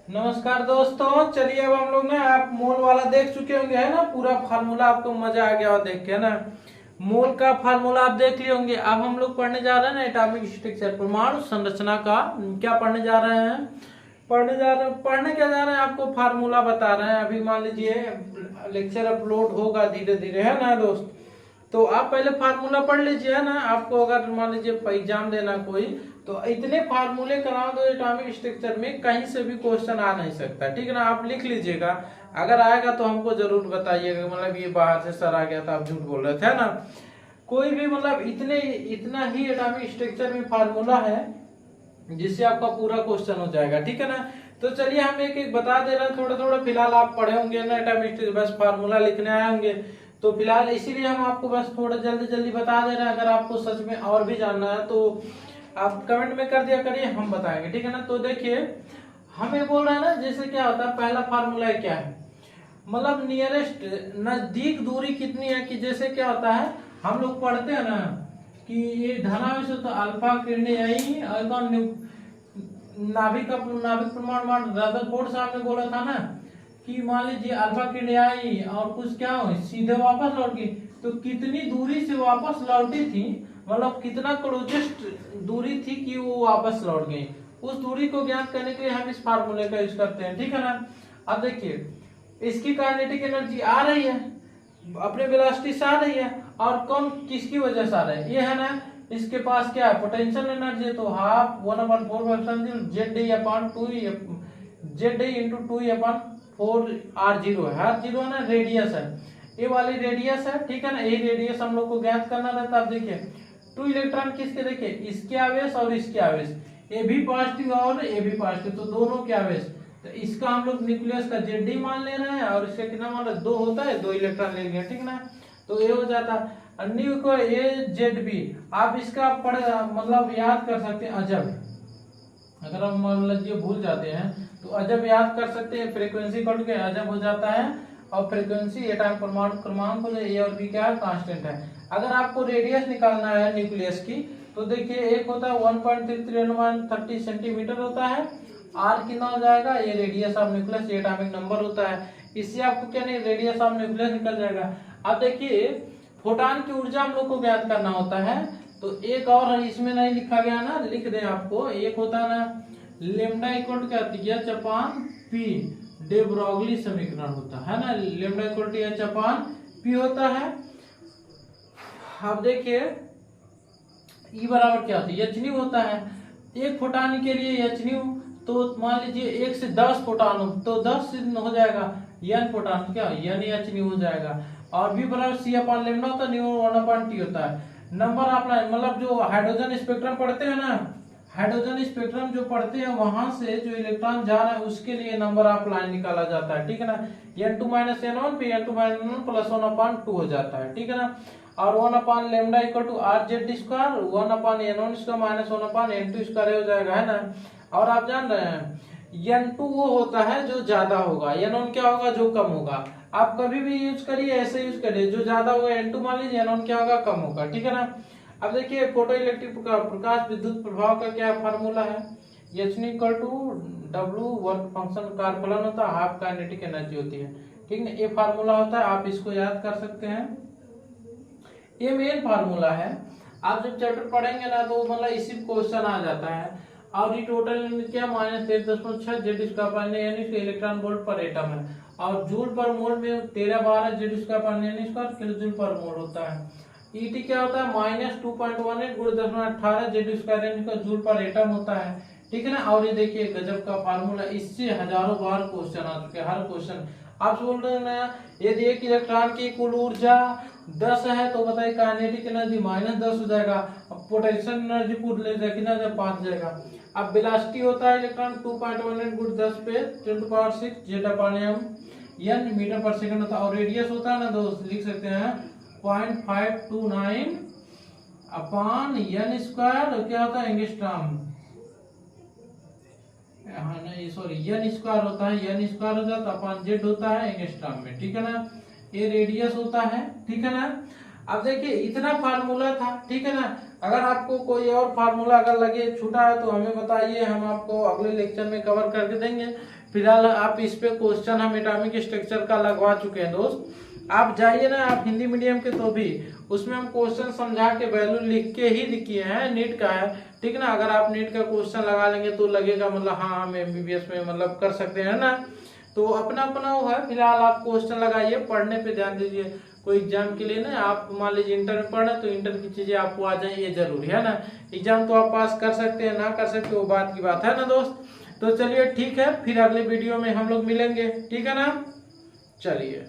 नमस्कार दोस्तों, चलिए अब हम लोग ना आप मोल वाला देख चुके होंगे, है ना। पूरा फार्मूला आपको मजा आ गया हो देख के, है ना। मोल का फार्मूला आप देख लिए होंगे। अब हम लोग पढ़ने जा रहे हैं ना एटॉमिक स्ट्रक्चर, परमाणु संरचना का क्या पढ़ने जा रहे हैं। पढ़ने क्या जा रहे हैं, आपको फार्मूला बता रहे हैं। अभी मान लीजिए लेक्चर अपलोड होगा धीरे धीरे, है ना दोस्त। तो आप पहले फार्मूला पढ़ लीजिए, है ना। आपको अगर मान लीजिए एग्जाम देना कोई, तो इतने फार्मूले करा दो एटॉमिक स्ट्रक्चर में, कहीं से भी क्वेश्चन आ नहीं सकता, ठीक है ना। आप लिख लीजिएगा, अगर आएगा तो हमको जरूर बताइएगा। मतलब ये बाहर से सर आ गया था, आप झूठ बोल रहे थे, है ना। कोई भी मतलब इतना ही एटॉमिक स्ट्रक्चर में फार्मूला है जिससे आपका पूरा क्वेश्चन हो जाएगा, ठीक है ना। तो चलिए हम एक एक बता दे रहे हैं थोड़ा थोड़ा। फिलहाल आप पढ़े होंगे ना एटॉमिक स्ट्रक्चर, बस फार्मूला लिखने आए होंगे। तो फिलहाल इसीलिए हम आपको बस थोड़ा जल्दी जल्दी बता दे रहे हैं। अगर आपको सच में और भी जानना है तो आप कमेंट में कर दिया करिए, हम बताएंगे, ठीक है ना। तो देखिए हमें बोल रहा है ना, जैसे क्या होता है, पहला फार्मूला क्या है, मतलब नियरेस्ट नजदीक दूरी कितनी है। कि जैसे क्या होता है, हम लोग पढ़ते हैं ना कि ये धनावेश होता है अल्फा किरणें और नाभिक परमाणु रदरफोर्ड साहब ने बोला था ना कि मान लीजिए अल्फा किरणें आई और कुछ क्या हो सीधे वापस लौट गई, तो कितनी दूरी से वापस लौटी थी, मतलब कितना क्लोजेस्ट दूरी थी कि वो वापस लौट गई। उस दूरी को ज्ञात करने के लिए हम इस फार्मूले का यूज करते हैं, ठीक है ना। अब देखिए इसकी काइनेटिक एनर्जी आ रही है, अपने वेलोसिटी से आ रही है, और कौन किसकी वजह से आ रहा है, ये है ना। इसके पास क्या है, पोटेंशियल एनर्जी, तो half 1/4 Z D upon 2 Z D into 2 upon 4 r0 है। r0 है ना, रेडियस है, ये वाली रेडियस है, ठीक है ना। यही रेडियस हम लोग को ज्ञात करना रहता है। अब देखिए 2 इलेक्ट्रॉन किसके, देखिए इसके आवेश और इसके आवेश, ए भी पॉजिटिव और ए भी पॉजिटिव, तो दोनों के आवेश। तो इसका हम लोग न्यूक्लियस का जेड डी मान ले रहे हैं, और इसका कितना मान रहे हैं, 2 होता है, 2 इलेक्ट्रॉन ले लिया, ठीक ना। तो ये हो जाता है न्यू को ए जेड बी। आप इसका पढ़ मतलब याद कर सकते हैं अजब, अगर हम मान लीजिए भूल जाते हैं तो अजब याद कर सकते हैं। फ्रीक्वेंसी कट के अजब हो जाता है, और फ्रीक्वेंसी एटॉमिक परमाणु क्रमांक को ए और बी क्या है, कांस्टेंट है। अगर आपको रेडियस निकालना है न्यूक्लियस की, तो देखिए एक होता है 1.33 सेंटीमीटर होता है, आर कितना हो जाएगा, ये रेडियस ऑफ न्यूक्लियस, ये एटॉमिक नंबर होता है। इससे आपको क्या नहीं, रेडियस ऑफ न्यूक्लियस निकल जाएगा। अब देखिए फोटॉन की ऊर्जा हम लोग को ज्ञात करना होता है, तो एक और इसमें नहीं लिखा गया ना, लिख दें आपको। एक होता है ना लेमडा इक्वल टू क्या, H upon P, de Broglie समीकरण होता है ना। Lambda equal to H upon P होता है। अब देखिए ई बराबर क्या होता है, एच न्यू होता है। एक फोटॉन के लिए एच न्यू, तो मान लीजिए 1 से 10 फोटॉन हो तो 10 से हो जाएगा एन फोटॉन, क्या एन एच न्यू हो जाएगा। और बी बराबर सी अपॉन लेमडा होता है, न्यू 1 अपॉन टी होता है। नंबर आप मतलब जो हाइड्रोजन स्पेक्ट्रम पढ़ते हैं ना, हाइड्रोजन स्पेक्ट्रम जो पढ़ते हैं वहां से जो इलेक्ट्रॉन जा रहा है उसके लिए नंबर ऑफ लाइन निकाला जाता है, ठीक है ना। n2 - n1 पे n2 - n1 प्लस 1/2 हो जाता है, ठीक है ना। और 1 upon lambda equal to R Z square, 1 upon n1 square minus 1 upon n2 square हो जाएगा, है ना। और आप जान रहे हैं n2 वो होता है जो ज्यादा होगा, n1 क्या होगा, जो कम होगा। आप कभी भी यूज करिए, ऐसे यूज करिए, जो ज्यादा होगा n2 मान लीजिए, n1 क्या होगा, कम होगा, ठीक है ना। अब देखिए फोटो इलेक्ट्रिक प्रकाश विद्युत प्रभाव का क्या फार्मूला है, H equal to W work function का फलन होता है, हाफ काइनेटिक एनर्जी होती है, ठीक है। ये फार्मूला होता है, आप इसको याद कर सकते हैं, ये मेन फार्मूला है। आप जब चैप्टर पढ़ेंगे ना तो मतलब इसी क्वेश्चन आ जाता है। और ये टोटल क्या -13.6 जेड स्क्वायर पर यानी इलेक्ट्रॉन वोल्ट पर एटम है, और जूल पर मोल में 1312 जेड स्क्वायर पर यानी स्क्वायर किलो जूल पर मोल होता है। ईटी क्या होता है -2.18 × 1018 जेड स्क्वायर यानी का जूल पर एटम होता है, ठीक है ना। और ये देखिए गजब का फार्मूला, इससे हजारों बार क्वेश्चन आ चुके हैं, हर क्वेश्चन। आप बोल रहे हैं ना यदि एक इलेक्ट्रॉन की कुल ऊर्जा 10 है तो बताइए काइनेटिक एनर्जी -10 हो जाएगा, पोटेंशियल एनर्जी पूछ ले कितना 5 जाएगा। अब वेलोसिटी होता है इलेक्ट्रॉन 2.18 × 10 पे 10⁶ जेड अपॉन एन मीटर पर सेकंड होता है। और रेडियस होता है ना दोस्त, लिख सकते हैं 0.529 अपॉन एन स्क्वायर, क्या होता है एंगस्ट्रॉम, हाँ नहीं सॉरी एन स्क्वायर होता है, एन स्क्वायर हो जाता है अपॉन जेड होता है एंगस्ट्रॉम में, ठीक है ना। ये रेडियस होता है, ठीक है ना। अब देखिए इतना फार्मूला था, ठीक है ना। अगर आपको कोई और फार्मूला अगर लगे छूटा है तो हमें बताइए, हम आपको अगले लेक्चर में कवर करके देंगे। फिलहाल आप इस पे क्वेश्चन हम एटॉमिक स्ट्रक्चर का लगवा चुके हैं दोस्त। आप जाइए ना, आप हिंदी मीडियम के तो भी उसमें हम क्वेश्चन समझा के वैल्यू लिख के ही किए हैं, नीट का है, ठीक है ना। अगर आप नीट का क्वेश्चन लगा लेंगे तो लगेगा मतलब हाँ हम एमबीबीएस में मतलब कर सकते हैं ना। तो अपना अपना वो है, फिलहाल आप क्वेश्चन लगाइए, पढ़ने पे ध्यान दीजिए। कोई एग्जाम के लिए ना, आप मान लीजिए इंटर में पढ़ रहे हैं तो इंटर की चीजें आपको आ जाए, ये जरूरी है ना। एग्जाम तो आप पास कर सकते हैं, ना कर सकते वो बात की बात है ना दोस्त। तो चलिए ठीक है, फिर अगले वीडियो में हम लोग मिलेंगे, ठीक है ना, चलिए।